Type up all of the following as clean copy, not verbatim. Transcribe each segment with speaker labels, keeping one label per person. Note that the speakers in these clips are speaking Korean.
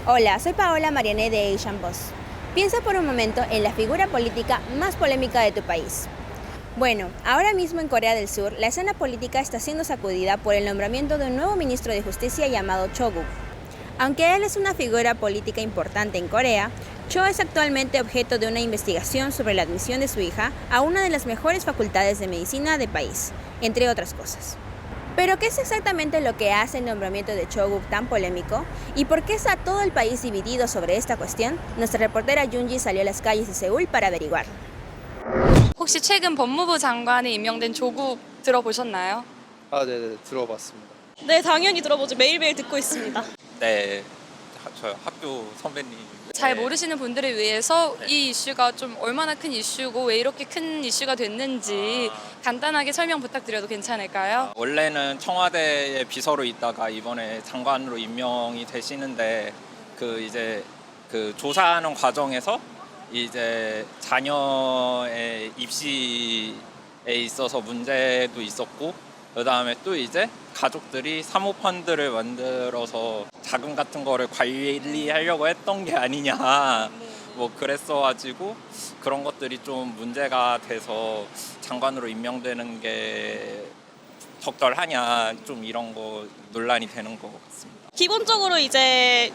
Speaker 1: Hola, soy Paola Mariane de Asian Boss. Piensa por un momento en la figura política más polémica de tu país. Bueno, ahora mismo en Corea del Sur, la escena política está siendo sacudida por el nombramiento de un nuevo ministro de Justicia llamado Cho Guk. Aunque él es una figura política importante en Corea, Cho es actualmente objeto de una investigación sobre la admisión de su hija a una de las mejores facultades de medicina del país, entre otras cosas. Pero, ¿qué es exactamente lo que hace el nombramiento de Cho Guk tan polémico? ¿Y por qué está todo el país dividido sobre esta cuestión? Nuestra reportera Yunji salió a las calles de Seúl para averiguar.
Speaker 2: 혹시 최근 법무부 장관에 임명된 조국 들어보셨나요?
Speaker 3: 네네 들어봤습니다.
Speaker 4: 네, 당연히 들어보죠. 매일매일 듣고 있습니다.
Speaker 5: 네, 저 학교 선배님.
Speaker 2: 잘
Speaker 5: 네.
Speaker 2: 모르시는 분들을 위해서 이 이슈가 좀 얼마나 큰 이슈고 왜 이렇게 큰 이슈가 됐는지 간단하게 설명 부탁드려도 괜찮을까요?
Speaker 5: 원래는 청와대에 비서로 있다가 이번에 장관으로 임명이 되시는데 이제 조사하는 과정에서 이제 자녀의 입시에 있어서 문제도 있었고 그다음에 또 이제 가족들이 사모펀드를 만들어서 자금 같은 거를 관리하려고 했던 게 아니냐 뭐 그랬어가지고 그런 것들이 좀 문제가 돼서 장관으로 임명되는 게 적절하냐 좀 이런 거 논란이 되는 것 같습니다.
Speaker 4: 기본적으로 이제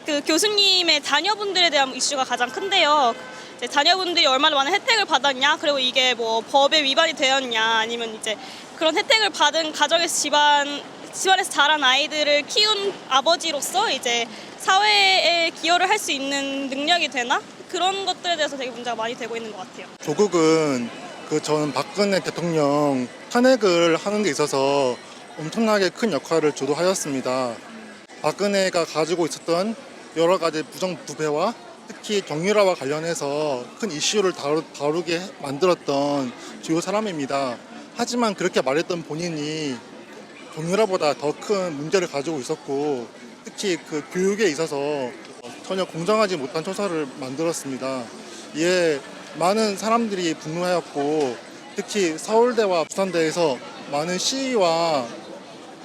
Speaker 4: 그 교수님의 자녀분들에 대한 이슈가 가장 큰데요. 이제 자녀분들이 얼마나 많은 혜택을 받았냐, 그리고 이게 뭐 법에 위반이 되었냐, 아니면 이제 그런 혜택을 받은 가정에서 집안에서 자란 아이들을 키운 아버지로서 이제 사회에 기여를 할 수 있는 능력이 되나? 그런 것들에 대해서 되게 문제가 많이 되고 있는 것 같아요.
Speaker 6: 조국은 전 박근혜 대통령 탄핵을 하는 데 있어서 엄청나게 큰 역할을 주도하였습니다. 박근혜가 가지고 있었던 여러 가지 부정부패와 특히 정유라와 관련해서 큰 이슈를 다루게 만들었던 주요 사람입니다. 하지만 그렇게 말했던 본인이 정유라보다 더 큰 문제를 가지고 있었고 특히 그 교육에 있어서 전혀 공정하지 못한 처사를 만들었습니다. 이에 많은 사람들이 분노하였고 특히 서울대와 부산대에서 많은 시위와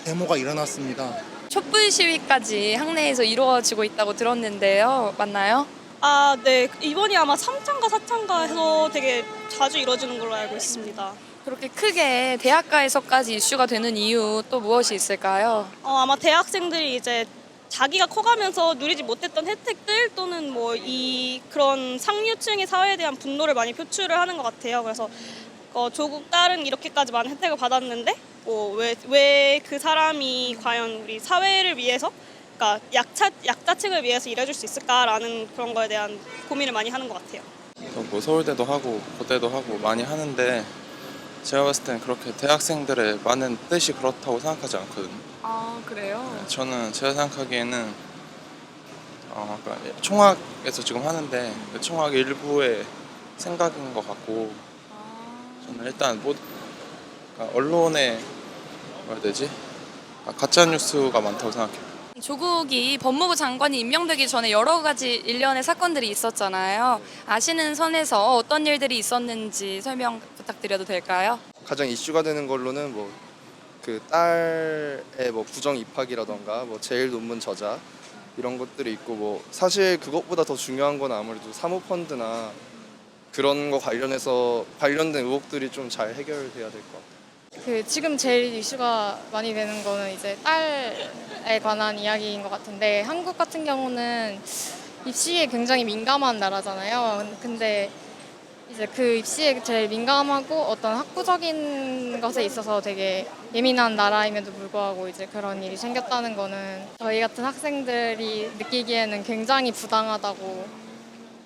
Speaker 6: 데모가 일어났습니다.
Speaker 2: 촛불 시위까지 학내에서 이루어지고 있다고 들었는데요. 맞나요?
Speaker 4: 아, 네. 이번이 아마 3차인가 4차인가 해서 되게 자주 이루어지는 걸로 알고 있습니다.
Speaker 2: 그렇게 크게 대학가에서까지 이슈가 되는 이유 또 무엇이 있을까요?
Speaker 4: 아마 대학생들이 이제 자기가 커가면서 누리지 못했던 혜택들 또는 뭐 그런 상류층의 사회에 대한 분노를 많이 표출을 하는 것 같아요. 그래서 조국 딸은 이렇게까지 많은 혜택을 받았는데 왜 그 사람이 과연 우리 사회를 위해서, 그러니까 약자층을 위해서 일해줄 수 있을까라는 그런 거에 대한 고민을 많이 하는 것 같아요.
Speaker 3: 뭐 서울대도 하고 고대도 하고 많이 하는데 제가 봤을 땐 그렇게 대학생들의 많은 뜻이 그렇다고 생각하지 않거든요.
Speaker 2: 아, 그래요?
Speaker 3: 네, 저는 제가 생각하기에는 그러니까 총학에서 지금 하는데 그 총학 일부의 생각인 것 같고 저는 일단 그러니까 언론에 뭐라 해야 되지? 가짜 뉴스가 많다고 생각해요.
Speaker 2: 조국이 법무부 장관이 임명되기 전에 여러 가지 일련의 사건들이 있었잖아요. 아시는 선에서 어떤 일들이 있었는지 설명 부탁드려도 될까요?
Speaker 7: 가장 이슈가 되는 걸로는 뭐 그 딸의 뭐 부정 입학이라던가 뭐 제일 논문 저자 이런 것들이 있고 뭐 사실 그것보다 더 중요한 건 아무래도 사모펀드나 그런 거 관련된 의혹들이 좀 잘 해결돼야 될 것 같아요.
Speaker 8: 지금 제일 이슈가 많이 되는 거는 이제 딸에 관한 이야기인 것 같은데 한국 같은 경우는 입시에 굉장히 민감한 나라잖아요. 근데 이제 그 입시에 제일 민감하고 어떤 학구적인 것에 있어서 되게 예민한 나라임에도 불구하고 이제 그런 일이 생겼다는 거는 저희 같은 학생들이 느끼기에는 굉장히 부당하다고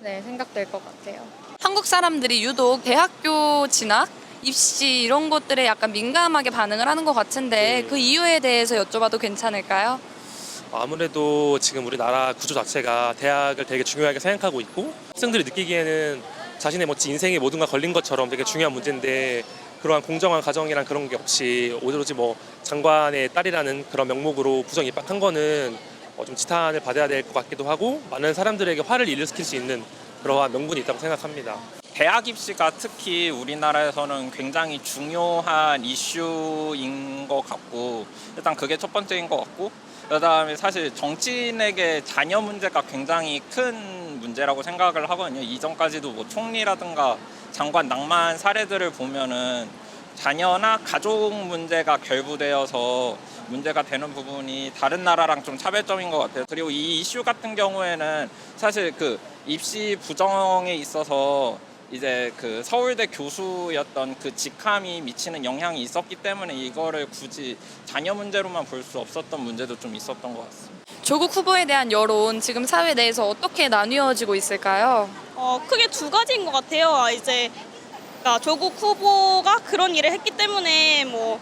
Speaker 8: 생각될 것 같아요.
Speaker 2: 한국 사람들이 유독 대학교 진학, 입시 이런 것들에 약간 민감하게 반응을 하는 것 같은데 그 이유에 대해서 여쭤봐도 괜찮을까요?
Speaker 9: 아무래도 지금 우리나라 구조 자체가 대학을 되게 중요하게 생각하고 있고 학생들이 느끼기에는 자신의 인생의 모든 가 걸린 것처럼 되게 중요한 문제인데 그러한 공정한 가정이란 그런 게 없이 오로지 장관의 딸이라는 그런 명목으로 부정 입학한 거는 좀 지탄을 받아야 될 것 같기도 하고 많은 사람들에게 화를 일으킬 수 있는 그러한 명분이 있다고 생각합니다.
Speaker 5: 대학 입시가 특히 우리나라에서는 굉장히 중요한 이슈인 것 같고 일단 그게 첫 번째인 것 같고 그다음에 사실 정치인에게 자녀 문제가 굉장히 큰 문제라고 생각을 하거든요. 이전까지도 뭐 총리라든가 장관 낭만 사례들을 보면은 자녀나 가족 문제가 결부되어서 문제가 되는 부분이 다른 나라랑 좀 차별점인 것 같아요. 그리고 이 이슈 같은 경우에는 사실 그 입시 부정에 있어서 이제 그 서울대 교수였던 그 직함이 미치는 영향이 있었기 때문에 이거를 굳이 자녀 문제로만 볼 수 없었던 문제도 좀 있었던 것 같습니다.
Speaker 2: 조국 후보에 대한 여론 지금 사회 내에서 어떻게 나뉘어지고 있을까요?
Speaker 4: 크게 두 가지인 것 같아요. 이제 그러니까 조국 후보가 그런 일을 했기 때문에 뭐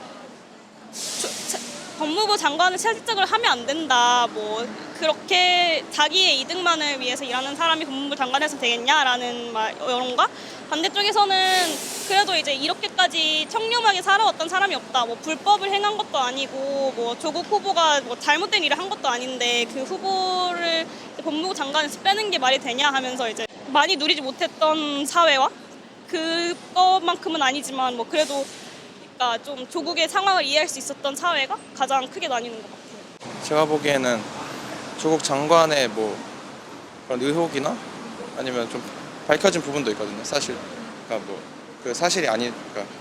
Speaker 4: 법무부 장관을 실직을 하면 안 된다. 뭐 그렇게 자기의 이득만을 위해서 일하는 사람이 법무부 장관에서 되겠냐라는 여론과 반대쪽에서는 그래도 이제 이렇게까지 청렴하게 살아왔던 사람이 없다. 뭐 불법을 행한 것도 아니고 뭐 조국 후보가 뭐 잘못된 일을 한 것도 아닌데 그 후보를 법무부 장관에서 빼는 게 말이 되냐 하면서 이제 많이 누리지 못했던 사회와 그것만큼은 아니지만 뭐 그래도 그러니까 좀 조국의 상황을 이해할 수 있었던 사회가 가장 크게 나뉘는 것 같아요.
Speaker 3: 제가 보기에는 조국 장관의 뭐 그런 의혹이나 아니면 좀 밝혀진 부분도 있거든요. 사실 그러니까 뭐 그 사실이 아니 그러니까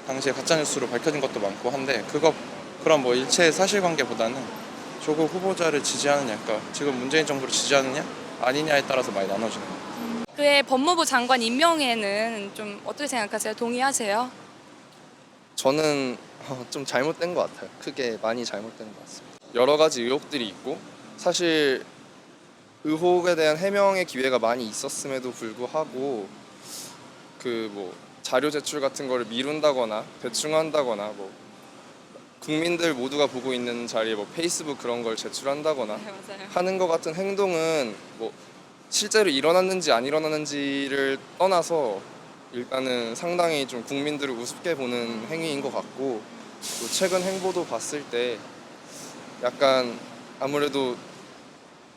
Speaker 3: 당시에 가짜 뉴스로 밝혀진 것도 많고 한데 그런 뭐 일체의 사실관계보다는 조국 후보자를 지지하느냐, 그러니까 지금 문재인 정부를 지지하느냐 아니냐에 따라서 많이 나눠지는 거예요.
Speaker 2: 그의 법무부 장관 임명에는 좀 어떻게 생각하세요? 동의하세요?
Speaker 7: 저는 좀 잘못된 것 같아요. 크게 많이 잘못된 것 같습니다. 여러 가지 의혹들이 있고 사실 의혹에 대한 해명의 기회가 많이 있었음에도 불구하고 그 뭐 자료 제출 같은 거를 미룬다거나 대충 한다거나 뭐 국민들 모두가 보고 있는 자리에 뭐 페이스북 그런 걸 제출한다거나
Speaker 2: 맞아요.
Speaker 7: 하는 것 같은 행동은 뭐 실제로 일어났는지 안 일어났는지를 떠나서 일단은 상당히 좀 국민들을 우습게 보는 행위인 것 같고 또 최근 행보도 봤을 때 약간 아무래도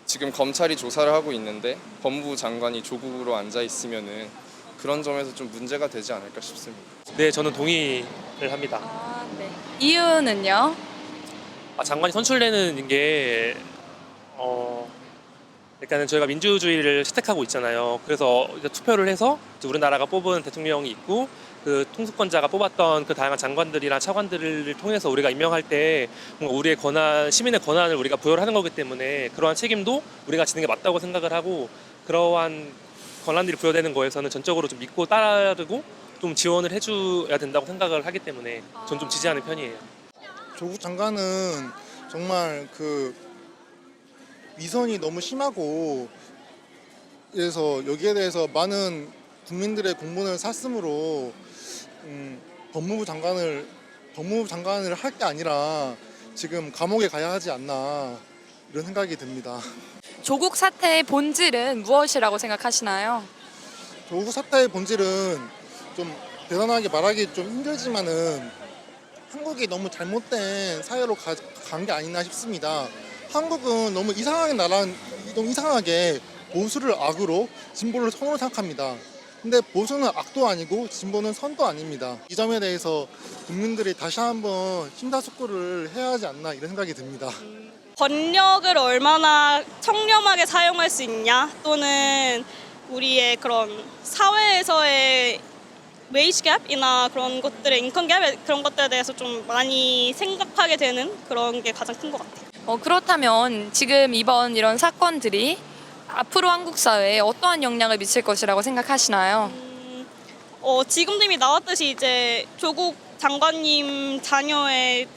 Speaker 7: 지금 검찰이 조사를 하고 있는데 법무부 장관이 조국으로 앉아 있으면은 그런 점에서 좀 문제가 되지 않을까 싶습니다.
Speaker 9: 네, 저는 동의를 합니다.
Speaker 2: 네. 이유는요?
Speaker 9: 장관이 선출되는 게 그러니까는 저희가 민주주의를 채택하고 있잖아요. 그래서 이제 투표를 해서 이제 우리나라가 뽑은 대통령이 있고 그 통수권자가 뽑았던 그 다양한 장관들이나 차관들을 통해서 우리가 임명할 때 뭔가 우리의 권한, 시민의 권한을 우리가 부여를 하는 거기 때문에 그러한 책임도 우리가 지는 게 맞다고 생각을 하고 그러한 권한들이 부여되는 거에서는 전적으로 좀 믿고 따르고 좀 지원을 해줘야 된다고 생각을 하기 때문에 전 좀 지지하는 편이에요.
Speaker 6: 조국 장관은 정말 그 위선이 너무 심하고 그래서 여기에 대해서 많은 국민들의 공분을 샀으므로 법무부 장관을 할 게 아니라 지금 감옥에 가야 하지 않나 이런 생각이 듭니다.
Speaker 2: 조국 사태의 본질은 무엇이라고 생각하시나요?
Speaker 6: 조국 사태의 본질은 좀 대단하게 말하기 좀 힘들지만은 한국이 너무 잘못된 사회로 간 게 아니나 싶습니다. 한국은 너무 너무 이상하게 보수를 악으로 진보를 선으로 생각합니다. 근데 보수는 악도 아니고 진보는 선도 아닙니다. 이 점에 대해서 국민들이 다시 한번 심사숙고를 해야 하지 않나 이런 생각이 듭니다.
Speaker 4: 권력을 얼마나 청렴하게 사용할 수 있냐 또는 우리의 그런 사회에서의 웨이지 갭이나 그런 것들의 인컴 갭 그런 것들에 대해서 좀 많이 생각하게 되는 그런 게 가장 큰 것 같아요.
Speaker 2: 그렇다면 지금 이번 이런 사건들이 앞으로 한국 사회에 어떠한 영향을 미칠 것이라고 생각하시나요?
Speaker 4: 지금도 이미 나왔듯이 이제 조국 장관님 자녀에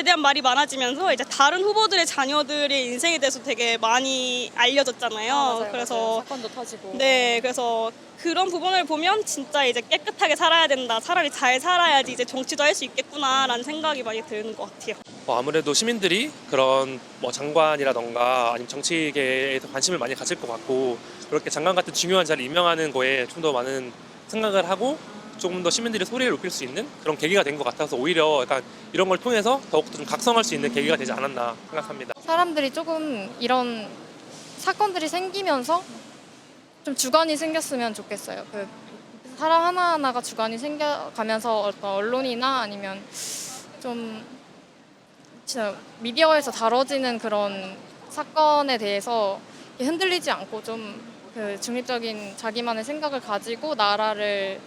Speaker 4: 대한 말이 많아지면서 이제 다른 후보들의 자녀들의 인생에 대해서 되게 많이 알려졌잖아요. 그래서
Speaker 2: 사건도 터지고.
Speaker 4: 네, 그래서 그런 부분을 보면 진짜 이제 깨끗하게 살아야 된다. 차라리 잘 살아야지 이제 정치도 할 수 있겠구나라는 생각이 많이 드는 것 같아요.
Speaker 9: 아무래도 시민들이 그런 뭐 장관이라던가 아니면 정치계에 관심을 많이 가질 것 같고 그렇게 장관 같은 중요한 자리를 임명하는 거에 좀 더 많은 생각을 하고 조금 더 시민들의 소리를 높일 수 있는 그런 계기가 된 것 같아서 오히려 약간 이런 걸 통해서 더욱더 좀 각성할 수 있는 계기가 되지 않았나 생각합니다.
Speaker 8: 사람들이 조금 이런 사건들이 생기면서 좀 주관이 생겼으면 좋겠어요. 그 사람 하나하나가 주관이 생겨가면서 어떤 언론이나 아니면 좀 진짜 미디어에서 다뤄지는 그런 사건에 대해서 흔들리지 않고 좀 그 중립적인 자기만의 생각을 가지고 나라를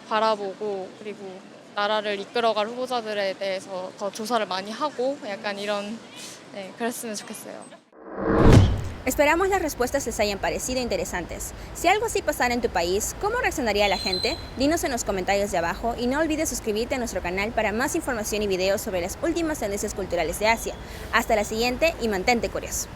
Speaker 8: 바라보고 그리고 나라를 이끌어갈 후보자들에 대해서 더 조사를 많이 하고 약간 이런 그랬으면 좋겠어요.
Speaker 1: Esperamos las respuestas les hayan parecido interesantes. Si algo así pasara en tu país, ¿cómo reaccionaría la gente? Dinos en los comentarios de abajo y no olvides suscribirte a nuestro canal para más información y videos sobre las últimas tendencias culturales de Asia. Hasta la siguiente y mantente curioso.